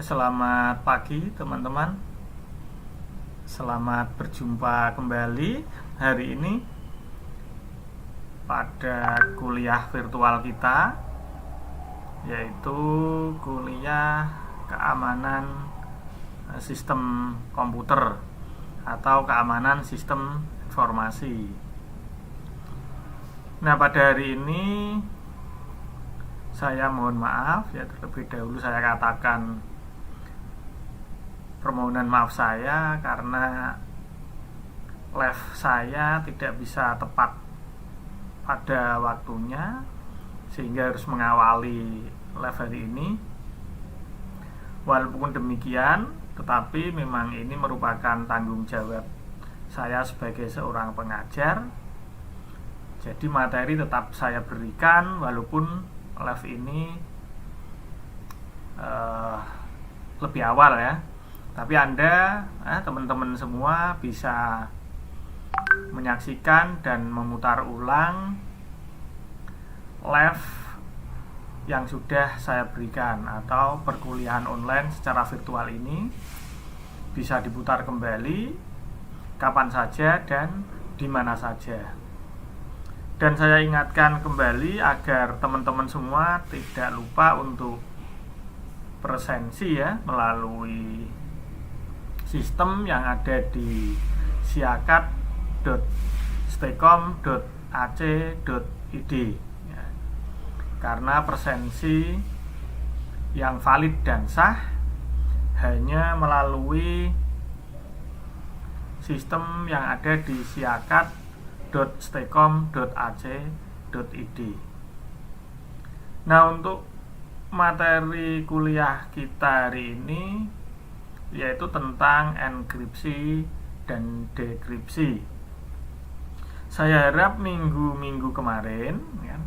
Selamat pagi teman-teman. Selamat berjumpa kembali hari ini pada kuliah virtual kita, yaitu kuliah keamanan sistem komputer atau keamanan sistem informasi. Nah, pada hari ini saya mohon maaf ya, terlebih dahulu saya katakan permohonan maaf saya karena live saya tidak bisa tepat pada waktunya, sehingga harus mengawali live hari ini. Walaupun demikian, tetapi memang ini merupakan tanggung jawab saya sebagai seorang pengajar. Jadi materi tetap saya berikan walaupun live ini lebih awal ya. Tapi Anda, teman-teman semua bisa menyaksikan dan memutar ulang live yang sudah saya berikan, atau perkuliahan online secara virtual ini bisa diputar kembali kapan saja dan di mana saja. Dan saya ingatkan kembali agar teman-teman semua tidak lupa untuk presensi ya, melalui sistem yang ada di siakat.stekom.ac.id ya. Karena presensi yang valid dan sah hanya melalui sistem yang ada di siakat.stekom.ac.id. Nah, untuk materi kuliah kita hari ini yaitu tentang enkripsi dan dekripsi. Saya harap minggu-minggu kemarin ya,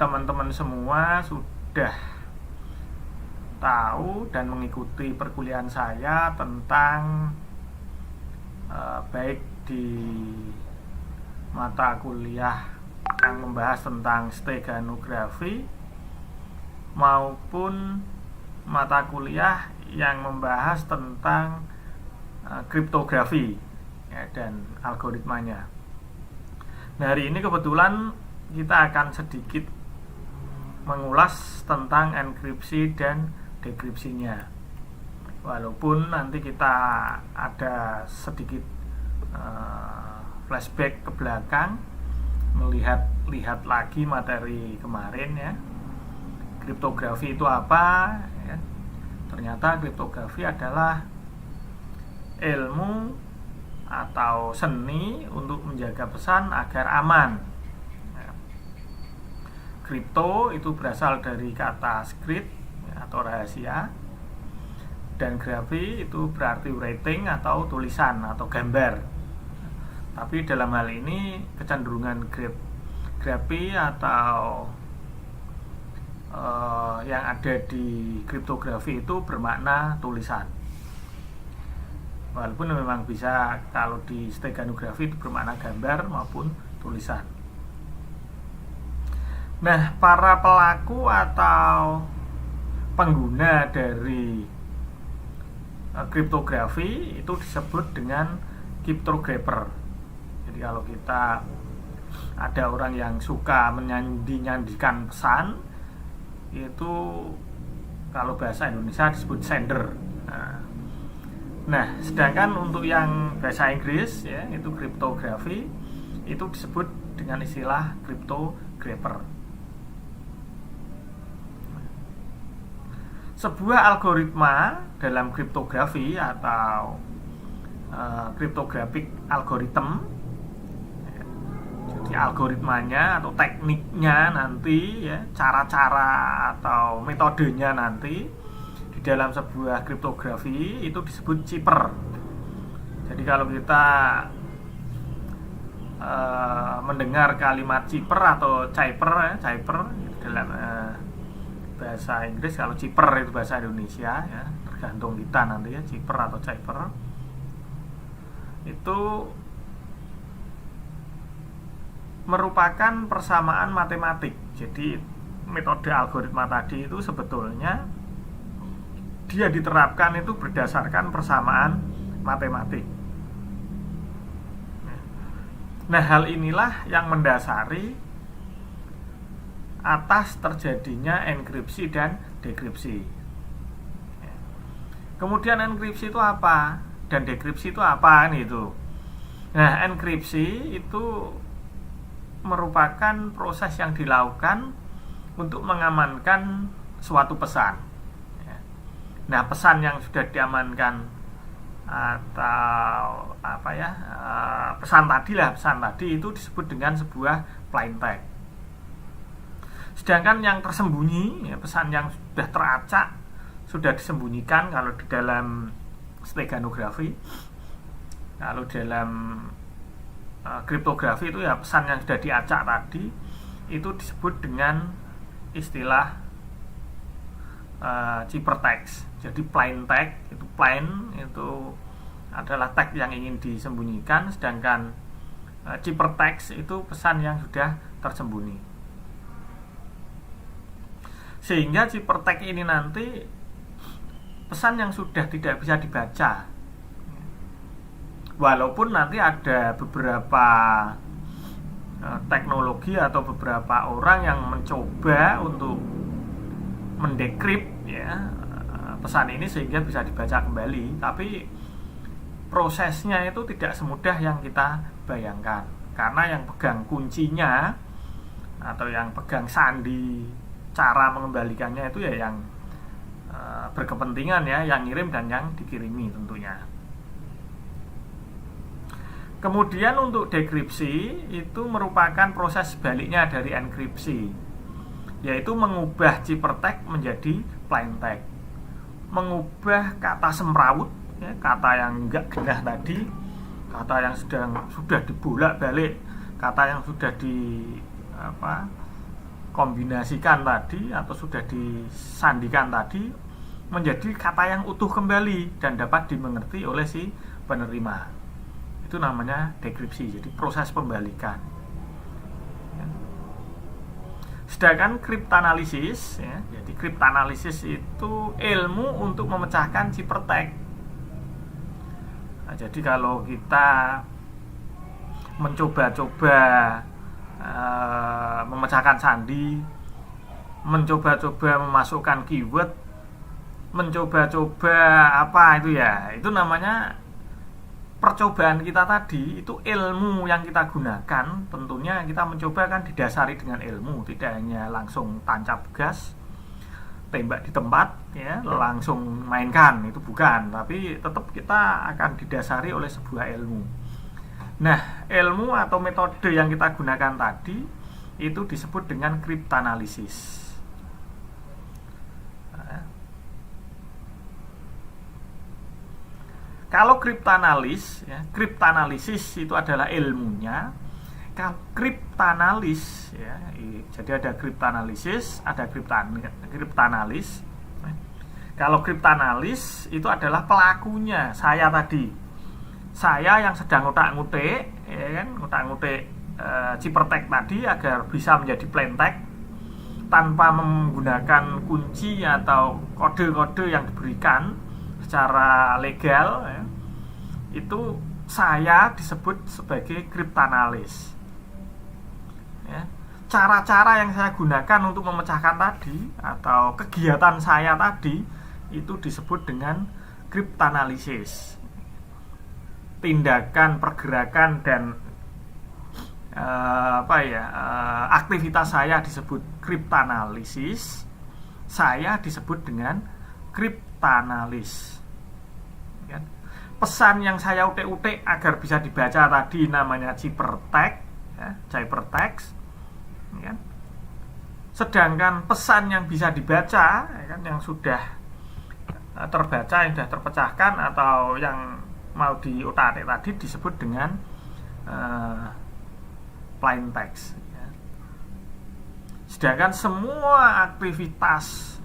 teman-teman semua sudah tahu dan mengikuti perkuliahan saya tentang baik di mata kuliah yang membahas tentang steganografi maupun mata kuliah yang membahas tentang kriptografi ya, dan algoritmanya. Nah, hari ini kebetulan kita akan sedikit mengulas tentang enkripsi dan dekripsinya. Walaupun nanti kita ada sedikit flashback ke belakang, melihat lagi materi kemarin ya. Kriptografi itu apa ya? Ternyata kriptografi adalah ilmu atau seni untuk menjaga pesan agar aman. Kripto itu berasal dari kata script ya, atau rahasia, dan grafi itu berarti writing atau tulisan atau gambar. Tapi dalam hal ini kecenderungan grafi atau yang ada di kriptografi itu bermakna tulisan. Walaupun memang bisa kalau di steganografi itu bermakna gambar maupun tulisan. Nah, para pelaku atau pengguna dari kriptografi itu disebut dengan cryptographer. Jadi kalau kita ada orang yang suka menyandikan pesan, itu kalau bahasa Indonesia disebut sender. Nah, sedangkan untuk yang bahasa Inggris ya, itu kriptografi, itu disebut dengan istilah cryptographer. Sebuah algoritma dalam kriptografi atau cryptographic algorithm, jadi algoritmanya atau tekniknya nanti ya, cara-cara atau metodenya nanti di dalam sebuah kriptografi itu disebut cipher. Jadi kalau kita mendengar kalimat cipher atau cipher dalam bahasa Inggris, kalau cipher itu bahasa Indonesia ya, tergantung kita nanti ya, cipher atau cipher itu merupakan persamaan matematik. Jadi metode algoritma tadi itu sebetulnya dia diterapkan itu berdasarkan persamaan matematik. Nah, hal inilah yang mendasari atas terjadinya enkripsi dan dekripsi. Kemudian enkripsi itu apa dan dekripsi itu apa itu. Nah, enkripsi itu merupakan proses yang dilakukan untuk mengamankan suatu pesan. Nah, pesan yang sudah diamankan atau pesan tadi itu disebut dengan sebuah plain text. Sedangkan yang tersembunyi, pesan yang sudah teracak, sudah disembunyikan kalau di dalam steganografi, kalau dalam kriptografi itu ya pesan yang sudah diacak tadi itu disebut dengan istilah ciphertext. Jadi plain text itu plain itu adalah teks yang ingin disembunyikan, sedangkan ciphertext itu pesan yang sudah tersembunyi. Sehingga ciphertext ini nanti pesan yang sudah tidak bisa dibaca, walaupun nanti ada beberapa teknologi atau beberapa orang yang mencoba untuk mendekrip pesan ini sehingga bisa dibaca kembali, tapi prosesnya itu tidak semudah yang kita bayangkan, karena yang pegang kuncinya atau yang pegang sandi cara mengembalikannya itu ya yang berkepentingan yang ngirim dan yang dikirimi tentunya. Kemudian untuk dekripsi itu merupakan proses sebaliknya dari enkripsi, yaitu mengubah ciphertext menjadi plain text, mengubah kata semrawut, kata yang enggak genah tadi, kata yang sudah dibolak-balik, kata yang sudah kombinasikan tadi atau sudah disandikan tadi menjadi kata yang utuh kembali dan dapat dimengerti oleh si penerima. Itu namanya dekripsi, jadi proses pembalikan. Sedangkan kriptanalisis, jadi kriptanalisis itu ilmu untuk memecahkan ciphertext. Nah, jadi kalau kita mencoba-coba memecahkan sandi, mencoba-coba memasukkan keyword, mencoba-coba itu namanya percobaan kita tadi. Itu ilmu yang kita gunakan, tentunya kita mencoba kan didasari dengan ilmu, tidak hanya langsung tancap gas, tembak di tempat langsung mainkan, itu bukan, tapi tetap kita akan didasari oleh sebuah ilmu. Nah, ilmu atau metode yang kita gunakan tadi itu disebut dengan kriptanalisis. Kalau kriptanalisis itu adalah ilmunya. Kalau kriptanalis jadi ada kriptanalisis, ada kriptanalis. Kalau kriptanalis itu adalah pelakunya, saya tadi. Saya yang sedang ngutak-ngutik, ngutak-ngutik ciphertext tadi agar bisa menjadi plain text tanpa menggunakan kunci atau kode-kode yang diberikan secara legal, itu saya disebut sebagai kriptanalis. Cara-cara yang saya gunakan untuk memecahkan tadi atau kegiatan saya tadi itu disebut dengan kriptanalisis. Tindakan, pergerakan dan aktivitas saya disebut kriptanalisis, saya disebut dengan kriptanalis. Pesan yang saya utik-utik agar bisa dibaca tadi namanya ciphertext, sedangkan pesan yang bisa dibaca yang sudah terbaca, yang sudah terpecahkan atau yang mau diutak-atik tadi disebut dengan plain text. Sedangkan semua aktivitas,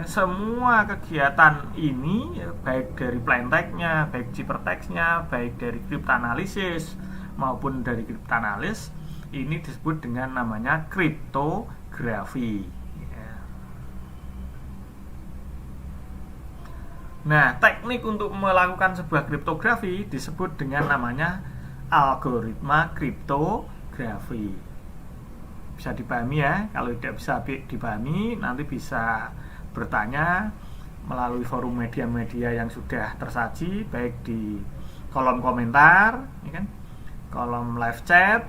semua kegiatan ini, baik dari plain text-nya, baik ciphertext-nya, baik dari kriptanalisis maupun dari kriptanalis, ini disebut dengan namanya kriptografi. Nah, teknik untuk melakukan sebuah kriptografi disebut dengan namanya algoritma kriptografi. Bisa dipahami ya. Kalau tidak bisa dipahami, nanti bisa bertanya melalui forum media-media yang sudah tersaji, baik di kolom komentar, ya kan, kolom live chat,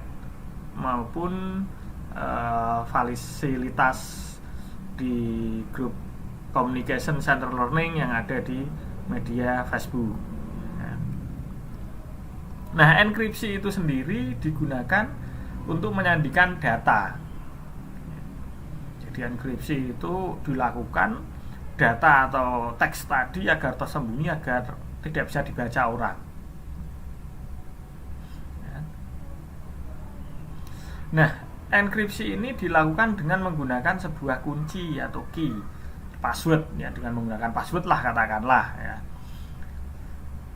maupun fasilitas di grup Communication Center Learning yang ada di media Facebook. Nah, enkripsi itu sendiri digunakan untuk menyandikan data. Jadi enkripsi itu dilakukan data atau teks tadi agar tersembunyi, agar tidak bisa dibaca orang. Nah, enkripsi ini dilakukan dengan menggunakan sebuah kunci atau key, password ya, dengan menggunakan password lah katakanlah ya.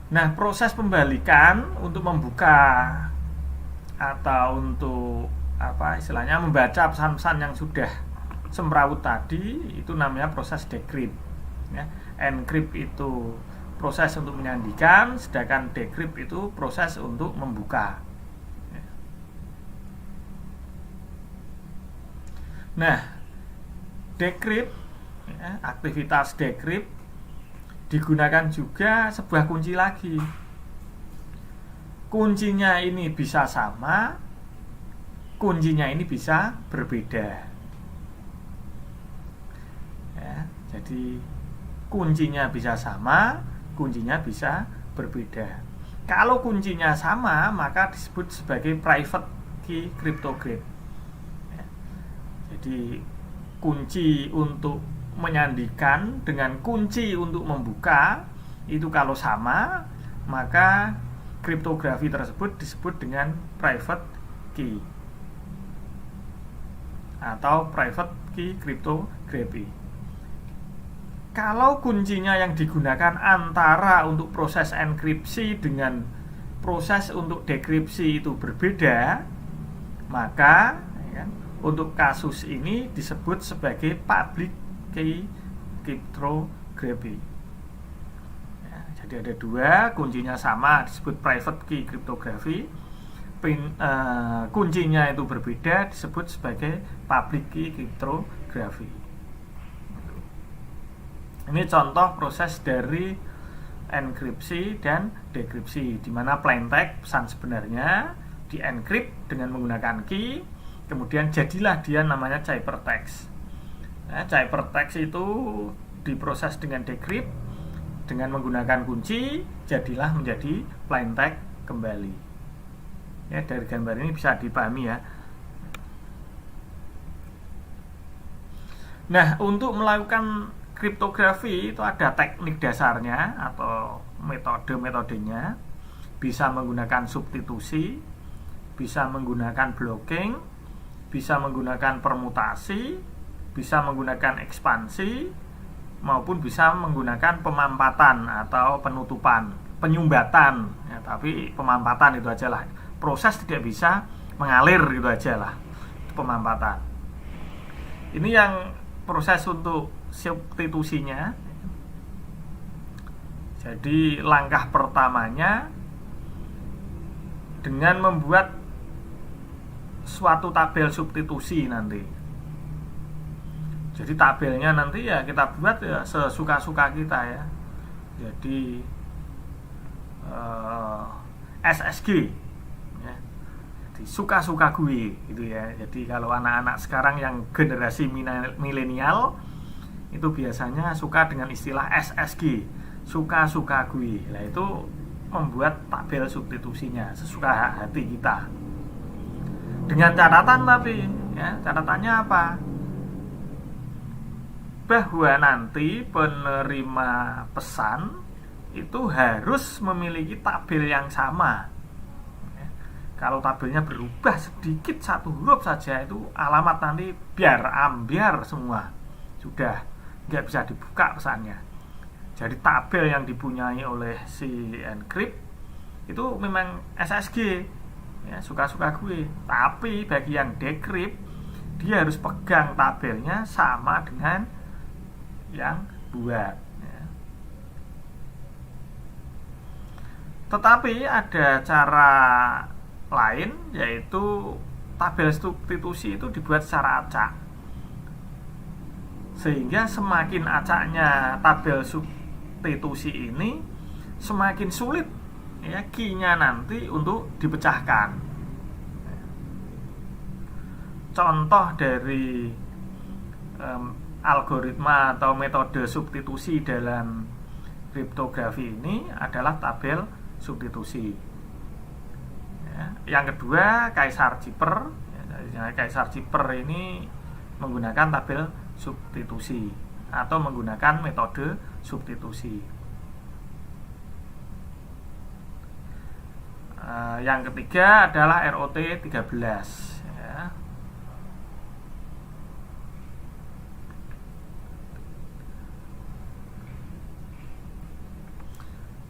Nah, proses pembalikan untuk membuka atau untuk istilahnya membaca pesan-pesan yang sudah semrawut tadi itu namanya proses decrypt ya. Encrypt itu proses untuk menyandikan, sedangkan decrypt itu proses untuk membuka. Nah, decrypt ya, aktivitas decrypt digunakan juga sebuah kunci lagi. Kuncinya ini bisa sama, kuncinya ini bisa berbeda ya, jadi kuncinya bisa sama, kuncinya bisa berbeda. Kalau kuncinya sama, maka disebut sebagai private key cryptograph ya. Jadi kunci untuk menyandikan dengan kunci untuk membuka itu kalau sama, maka kriptografi tersebut disebut dengan private key atau private key cryptography. Kalau kuncinya yang digunakan antara untuk proses enkripsi dengan proses untuk dekripsi itu berbeda, maka ya, untuk kasus ini disebut sebagai public key cryptography ya, jadi ada dua, kuncinya sama disebut private key cryptography, kuncinya itu berbeda disebut sebagai public key cryptography. Ini contoh proses dari enkripsi dan dekripsi, di mana plaintext pesan sebenarnya di encrypt dengan menggunakan key, kemudian jadilah dia namanya ciphertext. Nah, ciphertext itu diproses dengan decrypt dengan menggunakan kunci, jadilah menjadi plaintext kembali. Ya, dari gambar ini bisa dipahami ya. Nah, untuk melakukan kriptografi itu ada teknik dasarnya atau metode-metodenya. Bisa menggunakan substitusi, bisa menggunakan blocking, bisa menggunakan permutasi, bisa menggunakan ekspansi, maupun bisa menggunakan pemampatan atau penutupan, penyumbatan ya, tapi pemampatan itu aja lah. Proses tidak bisa mengalir gitu aja lah, pemampatan. Ini yang proses untuk substitusinya. Jadi langkah pertamanya dengan membuat suatu tabel substitusi nanti. Jadi tabelnya nanti ya kita buat ya sesuka-suka kita ya. Jadi SSG ya. Jadi suka-suka gue gitu ya. Jadi kalau anak-anak sekarang yang generasi milenial itu biasanya suka dengan istilah SSG, suka-suka gue. Nah, itu membuat tabel substitusinya sesuka hati kita. Dengan catatan tapi ya, catatannya apa? Bahwa nanti penerima pesan itu harus memiliki tabel yang sama ya. Kalau tabelnya berubah sedikit satu huruf saja, itu alamat nanti biar ambiar semua, sudah nggak bisa dibuka pesannya. Jadi tabel yang dipunyai oleh si encrypt itu memang SSG ya, suka-suka gue. Tapi bagi yang decrypt, dia harus pegang tabelnya sama dengan yang buat ya. Tetapi ada cara lain, yaitu tabel substitusi itu dibuat secara acak, sehingga semakin acaknya tabel substitusi ini, semakin sulit ya key-nya nanti untuk dipecahkan. Contoh dari algoritma atau metode substitusi dalam kriptografi ini adalah tabel substitusi. Ya, yang kedua, Kaisar Cipher. Ya, Kaisar Cipher ini menggunakan tabel substitusi atau menggunakan metode substitusi. Yang ketiga adalah ROT 13. Ya.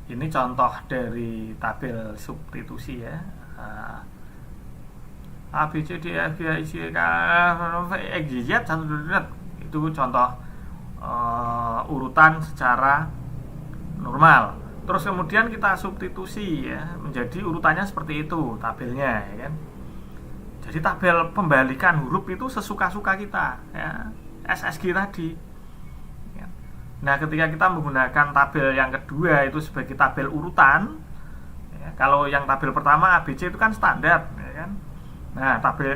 Ini contoh dari tabel substitusi ya. A, B, C, D, F, G, H, I, J, K, L, M, N, O, P, Q, R, S, T, U, V, W, X, Y, Z. Itu contoh urutan secara normal. Terus kemudian kita substitusi ya, menjadi urutannya seperti itu tabelnya ya kan. Jadi tabel pembalikan huruf itu sesuka-suka kita ya, SSG tadi. Nah, ketika kita menggunakan tabel yang kedua itu sebagai tabel urutan ya, kalau yang tabel pertama ABC itu kan standar ya kan. Nah, tabel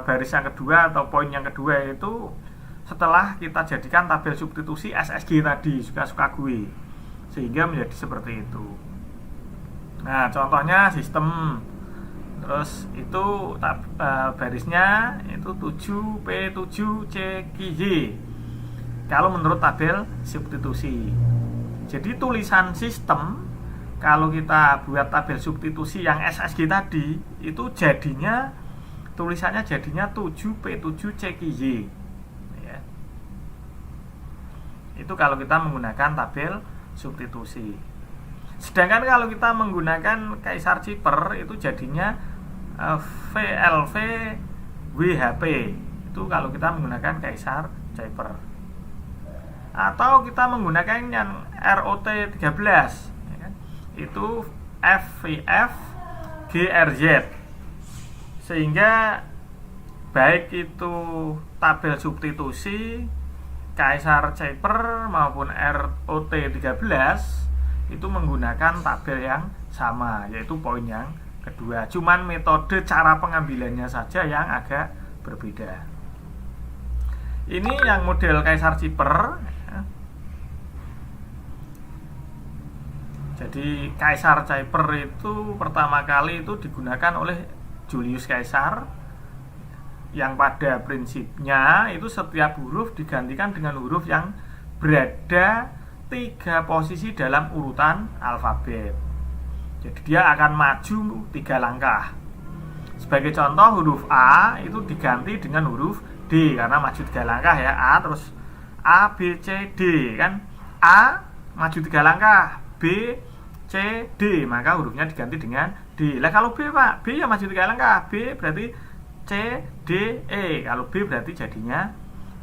baris yang kedua atau poin yang kedua itu setelah kita jadikan tabel substitusi SSG tadi, suka-suka gue, sehingga menjadi seperti itu. Nah, contohnya sistem, terus itu barisnya itu 7P7CQY kalau menurut tabel substitusi. Jadi tulisan sistem kalau kita buat tabel substitusi yang SSG tadi itu jadinya tulisannya jadinya 7P7CQY ya. Itu kalau kita menggunakan tabel substitusi. Sedangkan kalau kita menggunakan Kaisar Cipher itu jadinya VLV WHP. Itu kalau kita menggunakan Kaisar Cipher. Atau kita menggunakan yang ROT 13 ya kan? Itu FVF GRZ, sehingga baik itu tabel substitusi Kaisar Cipher maupun ROT 13 itu menggunakan tabel yang sama, yaitu poin yang kedua. Cuman metode cara pengambilannya saja yang agak berbeda. Ini yang model Kaisar Cipher. Jadi Kaisar Cipher itu pertama kali itu digunakan oleh Julius Caesar, yang pada prinsipnya itu setiap huruf digantikan dengan huruf yang berada 3 posisi dalam urutan alfabet. Jadi dia akan maju 3 langkah. Sebagai contoh, huruf A itu diganti dengan huruf D karena maju 3 langkah ya. A terus A, B, C, D kan. A maju 3 langkah, B, C, D, maka hurufnya diganti dengan D. Lah kalau B Pak, B yang maju 3 langkah, B berarti C, D, E. Kalau B berarti jadinya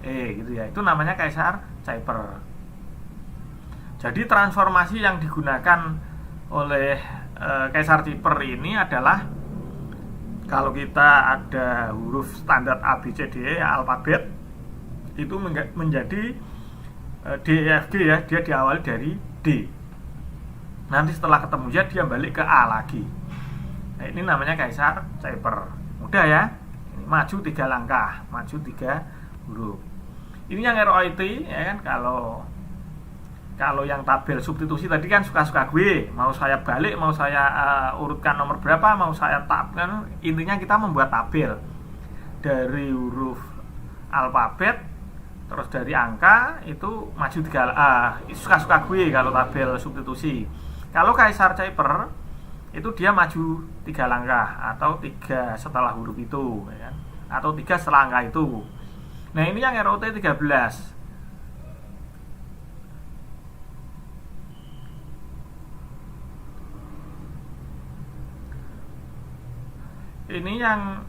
E gitu ya. Itu namanya Kaisar Cipher. Jadi transformasi yang digunakan oleh Kaisar Cipher ini adalah kalau kita ada huruf standar A, B, C, D, E, alfabet itu menjadi D, E, F, G ya, dia diawali dari D. Nanti setelah ketemu ya dia balik ke A lagi. Nah, ini namanya Kaisar Cipher. Mudah ya. Ini maju 3 langkah, maju 3 huruf. Ini yang ROT ya kan. Kalau yang tabel substitusi tadi kan suka-suka gue, mau saya balik, mau saya urutkan nomor berapa, mau saya kan, intinya kita membuat tabel dari huruf alfabet terus dari angka itu maju 3 suka-suka gue kalau tabel substitusi. Kalau Kaisar Cipher itu dia maju 3 langkah atau 3 setelah huruf itu ya kan? Atau 3 setelah angka itu. Nah, ini yang ROT 13. Ini yang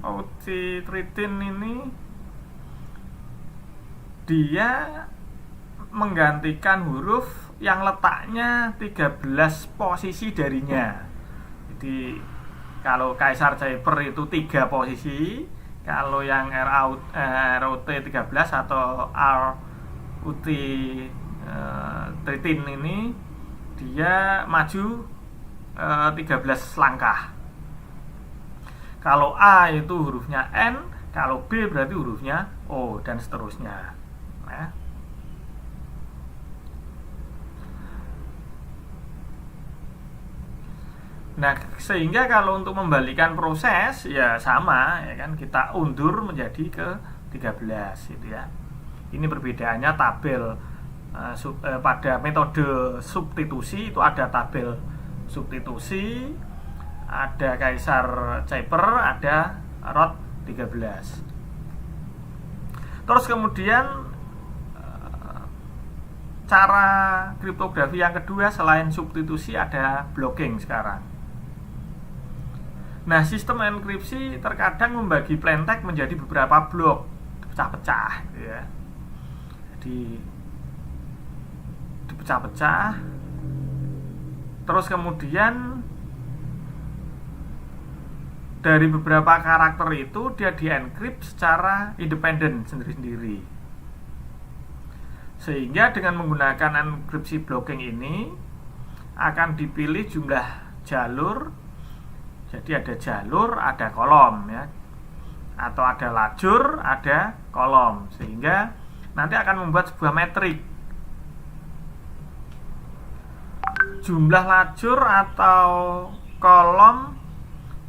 Aucitritin ini dia menggantikan huruf yang letaknya 13 posisi darinya. Jadi kalau Kaisar Kuiper itu 3 posisi, kalau yang ROT 13 atau RUT 13 ini dia maju 13 langkah. Kalau A itu hurufnya N, kalau B berarti hurufnya O, dan seterusnya. Nah, sehingga kalau untuk membalikan proses ya sama, ya kan, kita undur menjadi ke 13 gitu ya. Ini perbedaannya tabel pada metode substitusi itu ada tabel substitusi, ada Kaisar Kuiper, ada ROT 13. Terus kemudian cara kriptografi yang kedua selain substitusi ada blocking sekarang. Nah, sistem enkripsi terkadang membagi plaintext menjadi beberapa blok, pecah-pecah gitu ya. Jadi dipecah-pecah. Terus kemudian dari beberapa karakter itu dia dienkrip secara independen sendiri-sendiri. Sehingga dengan menggunakan enkripsi blocking ini akan dipilih jumlah jalur. Jadi ada jalur, ada kolom ya. Atau ada lajur, ada kolom. Sehingga nanti akan membuat sebuah metrik. Jumlah lajur atau kolom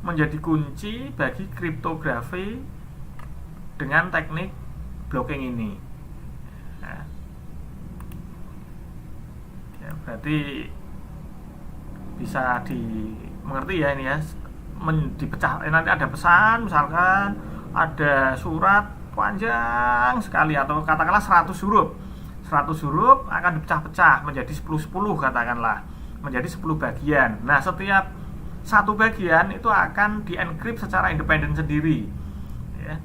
menjadi kunci bagi kriptografi dengan teknik blocking ini. Ya, berarti bisa dimengerti ya ini ya. Dipecah, nanti ada pesan, misalkan ada surat panjang sekali atau katakanlah 100 huruf. 100 huruf akan dipecah-pecah menjadi 10-10 katakanlah, menjadi 10 bagian. Nah, setiap satu bagian itu akan dienkrip secara independen sendiri ya.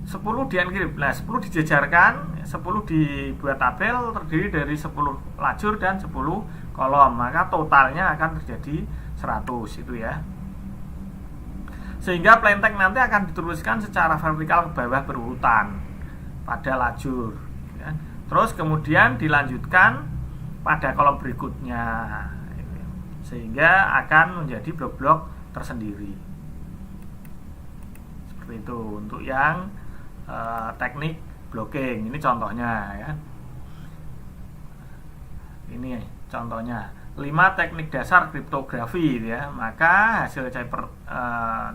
10 dienkrip. Nah, 10 dijejarkan, 10 dibuat tabel terdiri dari 10 lajur dan 10 kolom. Maka totalnya akan terjadi 100 itu ya. Sehingga plaintext nanti akan dituliskan secara vertikal ke bawah berurutan pada lajur ya. Terus kemudian dilanjutkan pada kolom berikutnya, sehingga akan menjadi blok-blok tersendiri. Seperti itu untuk yang teknik blocking. Ini contohnya ya. Ini contohnya 5 teknik dasar kriptografi ya. Maka hasil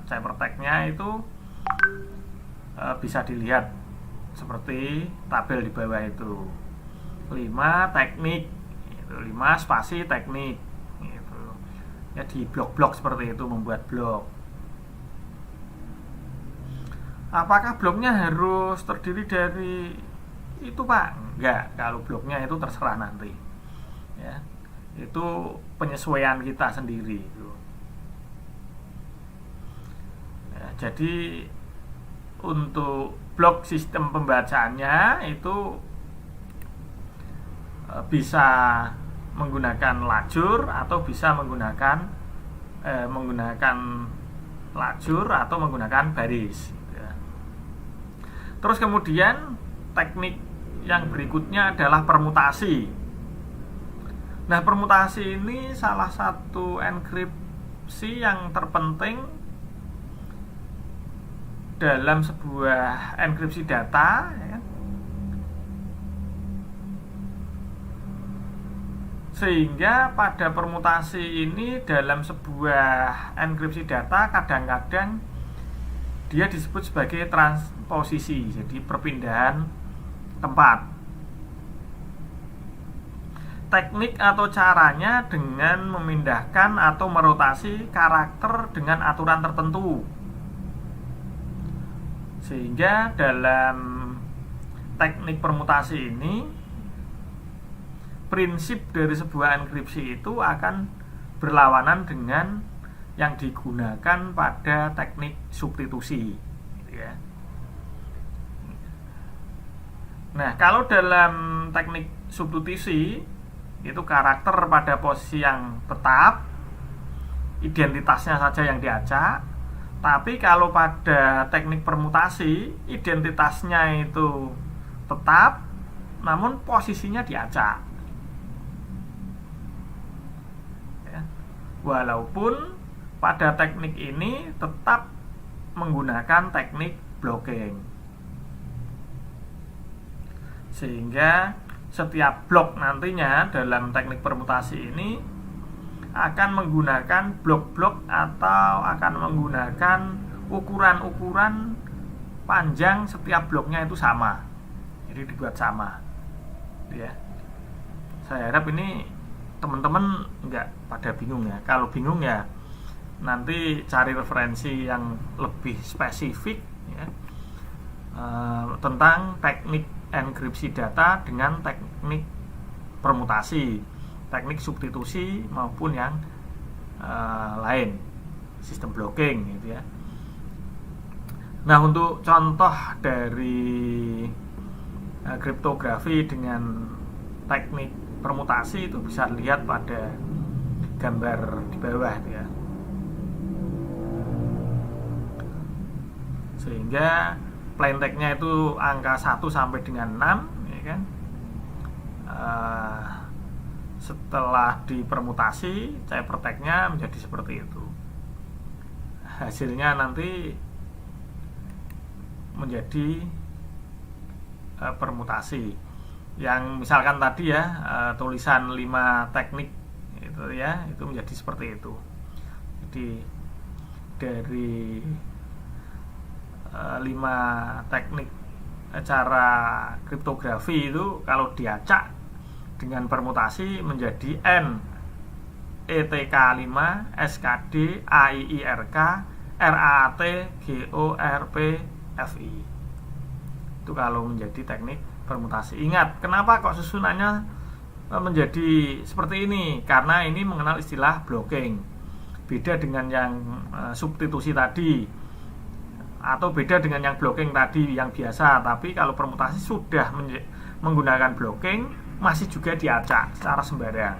ciphertext-nya itu bisa dilihat seperti tabel di bawah itu. 5 teknik, 5 spasi teknik gitu. Ya, di blok-blok seperti itu membuat blok. Apakah bloknya harus terdiri dari itu, Pak? Enggak, kalau bloknya itu terserah nanti ya. Itu penyesuaian kita sendiri itu. Ya, jadi untuk blok sistem pembacaannya itu bisa menggunakan lajur atau bisa menggunakan lajur atau menggunakan baris gitu ya. Terus kemudian teknik yang berikutnya adalah permutasi. Nah, permutasi ini salah satu enkripsi yang terpenting dalam sebuah enkripsi data ya. Sehingga pada permutasi ini dalam sebuah enkripsi data kadang-kadang dia disebut sebagai transposisi, jadi perpindahan tempat. Teknik atau caranya dengan memindahkan atau merotasi karakter dengan aturan tertentu. Sehingga dalam teknik permutasi ini prinsip dari sebuah enkripsi itu akan berlawanan dengan yang digunakan pada teknik substitusi ya. Nah, kalau dalam teknik substitusi itu karakter pada posisi yang tetap, identitasnya saja yang diacak. Tapi kalau pada teknik permutasi, identitasnya itu tetap, namun posisinya diacak. Ya. Walaupun pada teknik ini tetap menggunakan teknik blocking, sehingga setiap blok nantinya dalam teknik permutasi ini akan menggunakan blok-blok atau akan menggunakan ukuran-ukuran panjang setiap bloknya itu sama, jadi dibuat sama ya. Saya harap ini teman-teman nggak pada bingung ya. Kalau bingung ya nanti cari referensi yang lebih spesifik ya, tentang teknik enkripsi data dengan teknik permutasi, teknik substitusi maupun yang lain, sistem blocking gitu ya. Nah, untuk contoh dari kriptografi dengan teknik permutasi itu bisa dilihat pada gambar di bawah ya. Sehingga plain text-nya itu angka 1 sampai dengan 6 ya kan. Setelah dipermutasi, ciphertext-nya menjadi seperti itu. Hasilnya nanti menjadi permutasi. Yang misalkan tadi ya, tulisan 5 teknik itu ya, itu menjadi seperti itu. Jadi dari 5 teknik cara kriptografi itu kalau diacak dengan permutasi menjadi N, ETK5, SKD, AIIRK, RAT, GORP, FI. Itu kalau menjadi teknik permutasi. Ingat, kenapa kok susunannya menjadi seperti ini? Karena ini mengenal istilah blocking. Beda dengan yang substitusi tadi, atau beda dengan yang blocking tadi yang biasa. Tapi kalau permutasi sudah menggunakan blocking, masih juga diacak secara sembarang.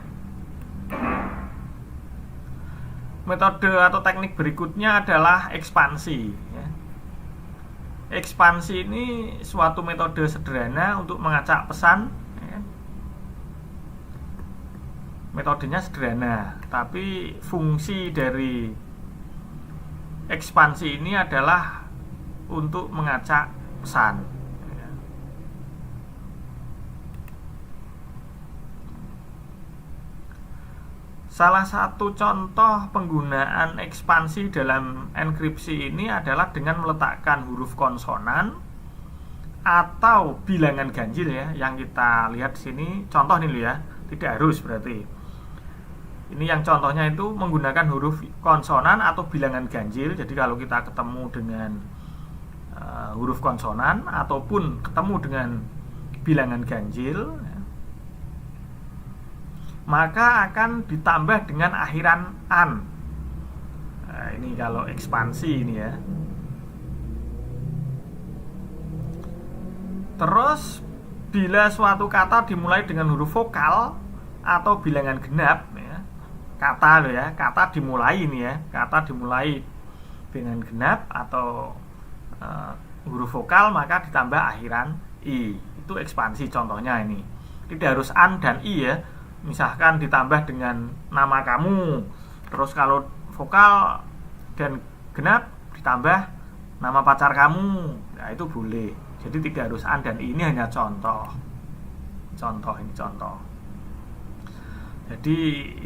Metode atau teknik berikutnya adalah ekspansi ya. Ekspansi ini suatu metode sederhana untuk mengacak pesan ya. Metodenya sederhana, tapi fungsi dari ekspansi ini adalah untuk mengacak pesan. Salah satu contoh penggunaan ekspansi dalam enkripsi ini adalah dengan meletakkan huruf konsonan atau bilangan ganjil ya, yang kita lihat di sini contoh nih ya, tidak harus berarti. Ini yang contohnya itu menggunakan huruf konsonan atau bilangan ganjil. Jadi kalau kita ketemu dengan huruf konsonan ataupun ketemu dengan bilangan ganjil, maka akan ditambah dengan akhiran an. Nah, ini kalau ekspansi ini ya. Terus bila suatu kata dimulai dengan huruf vokal atau bilangan genap ya, kata dimulai ini ya, kata dimulai dengan genap atau huruf vokal, maka ditambah akhiran i. Itu ekspansi contohnya ini. Tidak harus an dan i ya. Misalkan ditambah dengan nama kamu, terus kalau vokal dan genap ditambah nama pacar kamu, nah itu boleh. Jadi tidak harus an dan i, ini hanya contoh. Ini contoh. Jadi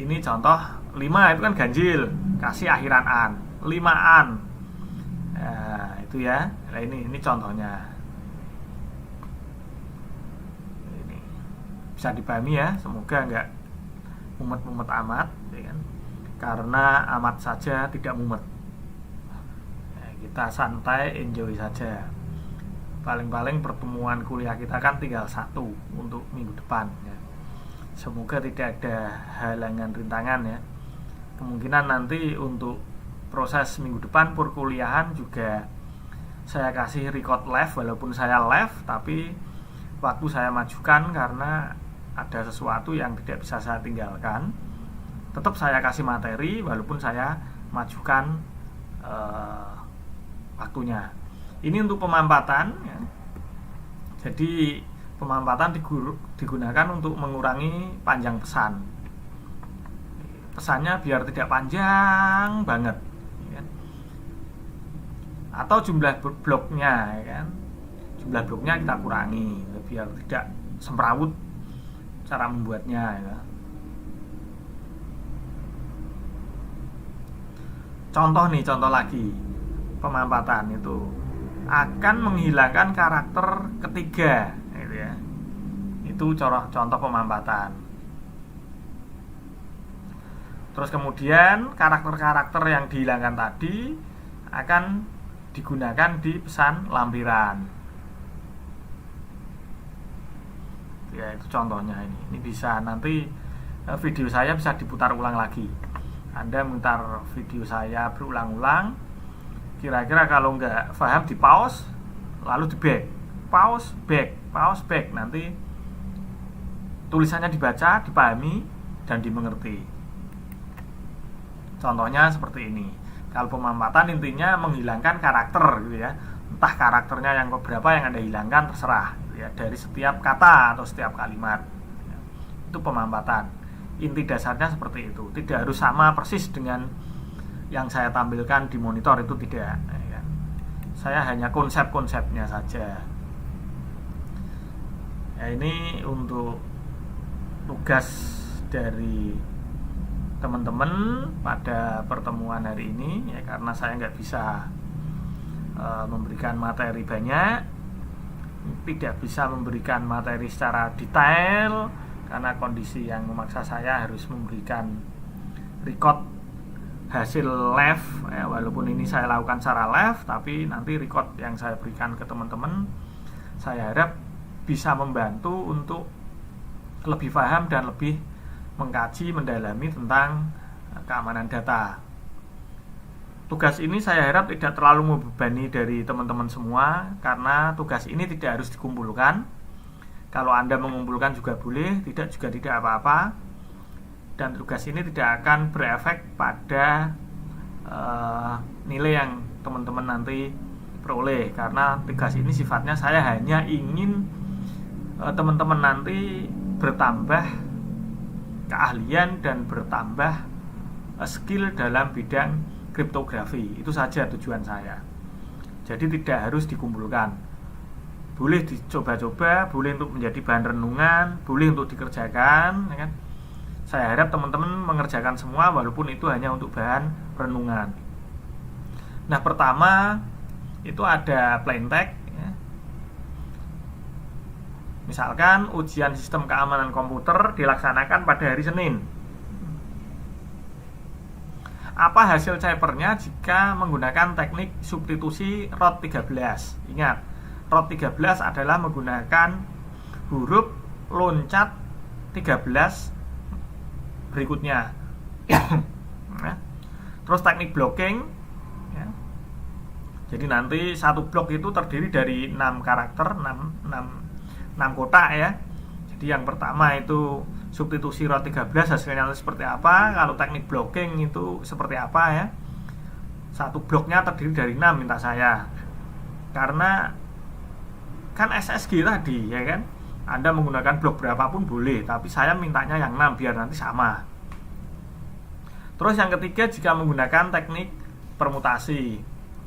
ini contoh 5 itu kan ganjil, kasih akhiran an, 5 an. Nah, itu ya. Nah, ini contohnya. Ini bisa dipahami ya, semoga enggak mumet-mumet amat ya kan. Karena amat saja tidak mumet. Nah, kita santai, enjoy saja. Paling-paling pertemuan kuliah kita kan tinggal 1 untuk minggu depan ya. Semoga tidak ada halangan rintangan ya. Kemungkinan nanti untuk proses minggu depan perkuliahan juga saya kasih record live, walaupun saya live tapi waktu saya majukan karena ada sesuatu yang tidak bisa saya tinggalkan, tetap saya kasih materi walaupun saya majukan waktunya. Ini untuk pemampatan ya. Jadi pemampatan digunakan untuk mengurangi panjang pesan. Pesannya biar tidak panjang banget ya. Atau jumlah bloknya ya kan. Jumlah bloknya kita kurangi biar tidak semrawut cara membuatnya ya. Contoh lagi, pemampatan itu akan menghilangkan karakter ketiga gitu ya. Itu contoh pemampatan. Terus kemudian karakter-karakter yang dihilangkan tadi akan digunakan di pesan lampiran. Ya, itu contohnya ini. Ini bisa nanti video saya bisa diputar ulang lagi. Anda mutar video saya berulang-ulang. Kira-kira kalau nggak paham di pause, lalu di back. Pause, back. Nanti tulisannya dibaca, dipahami, dan dimengerti. Contohnya seperti ini. Kalau pemampatan intinya menghilangkan karakter gitu ya. Entah karakternya yang berapa yang Anda hilangkan terserah gitu ya, dari setiap kata atau setiap kalimat. Itu pemampatan. Inti dasarnya seperti itu. Tidak harus sama persis dengan yang saya tampilkan di monitor, itu tidak ya. Saya hanya konsep-konsepnya saja. Ya, ini untuk tugas dari teman-teman pada pertemuan hari ini ya, karena saya nggak bisa memberikan materi banyak, tidak bisa memberikan materi secara detail karena kondisi yang memaksa saya harus memberikan record hasil live ya, walaupun ini saya lakukan secara live, tapi nanti record yang saya berikan ke teman-teman saya harap bisa membantu untuk lebih paham dan lebih mengkaji, mendalami tentang keamanan data. Tugas ini saya harap tidak terlalu membebani dari teman-teman semua, karena tugas ini tidak harus dikumpulkan. Kalau Anda mengumpulkan juga boleh, tidak apa-apa. Dan tugas ini tidak akan berefek pada nilai yang teman-teman nanti peroleh, karena tugas ini sifatnya saya hanya ingin teman-teman nanti bertambah keahlian dan bertambah skill dalam bidang kriptografi. Itu saja tujuan saya. Jadi tidak harus dikumpulkan. Boleh dicoba-coba, boleh untuk menjadi bahan renungan, boleh untuk dikerjakan ya kan? Saya harap teman-teman mengerjakan semua walaupun itu hanya untuk bahan renungan. Nah, pertama itu ada plain text ya. Misalkan ujian sistem keamanan komputer dilaksanakan pada hari Senin. Apa hasil ciphernya jika menggunakan teknik substitusi ROT13? Ingat, ROT13 adalah menggunakan huruf loncat 13 berikutnya. Terus teknik blocking ya. Jadi nanti satu blok itu terdiri dari 6 karakter, 6 kotak ya. Jadi yang pertama itu substitusi ROT13 hasilnya seperti apa. Kalau teknik blocking itu seperti apa ya. Satu bloknya terdiri dari 6 minta saya. Karena kan SSG tadi ya kan, Anda menggunakan blok berapapun boleh, tapi saya mintanya yang 6 biar nanti sama. Terus yang ketiga jika menggunakan teknik permutasi.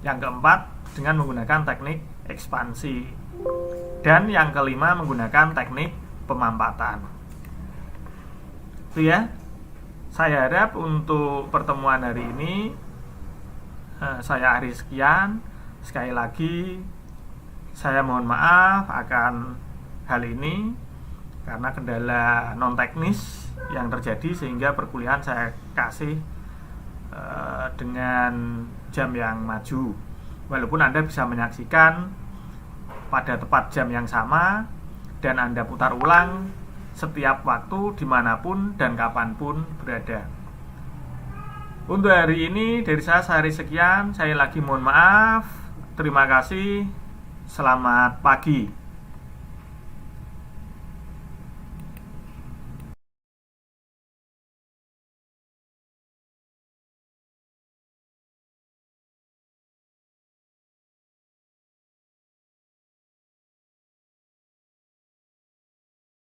Yang keempat dengan menggunakan teknik ekspansi. Dan yang kelima menggunakan teknik pemampatan. Itu ya. Saya harap untuk pertemuan hari ini saya akhiri sekian. Sekali lagi saya mohon maaf akan hal ini karena kendala non teknis yang terjadi sehingga perkuliahan saya kasih dengan jam yang maju. Walaupun Anda bisa menyaksikan pada tepat jam yang sama dan Anda putar ulang setiap waktu dimanapun dan kapanpun berada. Untuk hari ini dari saya akhiri sekian. Saya lagi mohon maaf. Terima kasih. Selamat pagi.